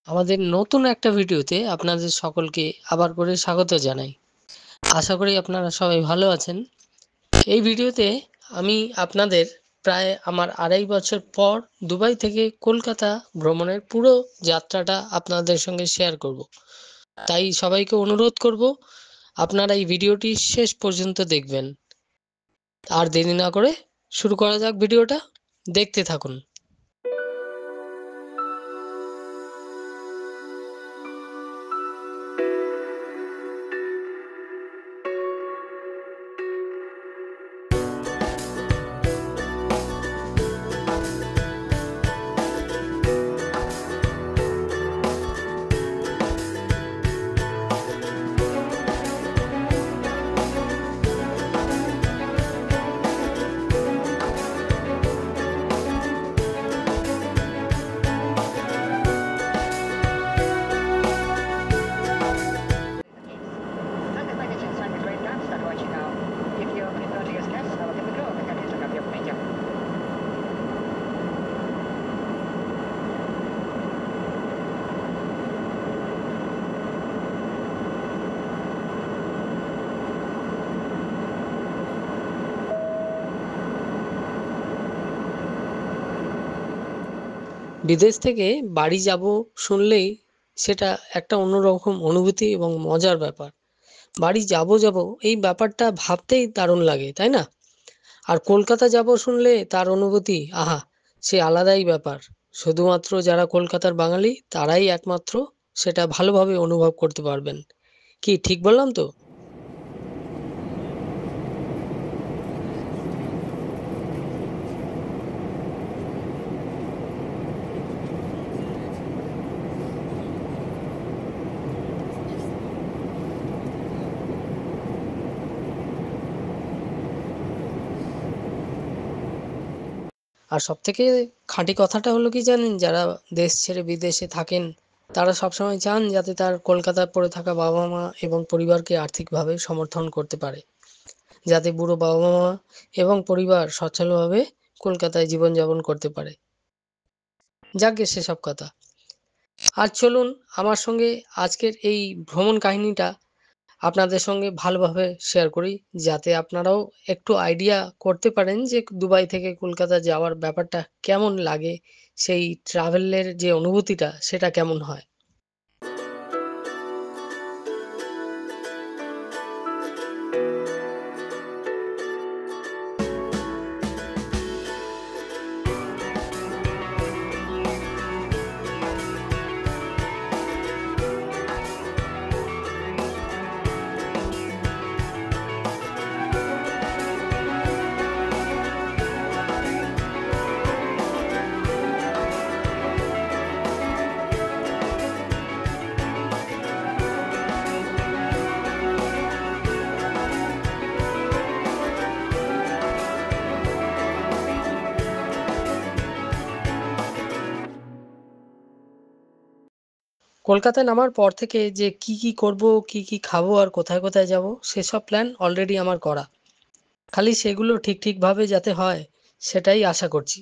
আমাদের নতুন একটা ভিডিওতে আপনাদের সকলকে আবার করে স্বাগত জানাই। আশা করি আপনারা সবাই ভালো আছেন। এই ভিডিওতে আমি আপনাদের প্রায় আমার 2.5 বছর পর দুবাই থেকে কলকাতা ভ্রমণের পুরো যাত্রাটা আপনাদের সঙ্গে শেয়ার করব। তাই সবাইকে অনুরোধ করব আপনারা এই ভিডিওটি শেষ পর্যন্ত দেখবেন। আর দেরি না করে শুরু করা যাক ভিডিওটা। দেখতে থাকুন। বিদেশ থেকে বাড়ি যাব শুনলেই সেটা একটা অন্যরকম অনুভূতি এবং মজার ব্যাপার। বাড়ি যাব এই ব্যাপারটা ভাবতেই দারুণ লাগে, তাই না? আর কলকাতা যাব শুনলে তার অনুভূতি আহা, সে আলাদাই ব্যাপার। শুধুমাত্র যারা কলকাতার বাঙালি তারাই একমাত্র সেটা ভালোভাবে অনুভব করতে পারবেন। কি ঠিক বললাম তো? আর সবথেকে খাঁটি কথাটা হলো কি জানেন, যারা দেশ ছেড়ে বিদেশে থাকেন তারা সবসময় চান যাতে তার কলকাতায় পড়ে থাকা বাবা মা এবং পরিবারকে আর্থিকভাবে সমর্থন করতে পারে, যাতে বুড়ো বাবা মা এবং পরিবার সচ্ছলভাবে কলকাতায় জীবনযাপন করতে পারে। যাকগে সেসব কথা। আর চলুন আমার সঙ্গে আজকের এই ভ্রমণ কাহিনীটা আপনাদের সঙ্গে ভালোভাবে শেয়ার করি, যাতে আপনারাও একটু আইডিয়া করতে পারেন যে দুবাই থেকে কলকাতা যাওয়ার ব্যাপারটা কেমন লাগে, সেই ট্রাভেলের যে অনুভূতিটা সেটা কেমন হয়। কলকাতায় নামার পর থেকে যে কি কি করব, কি কি খাবো আর কোথায় কোথায় যাব সেসব প্ল্যান অলরেডি আমার করা। খালি সেগুলো ঠিকভাবে যাতে হয় সেটাই আশা করছি।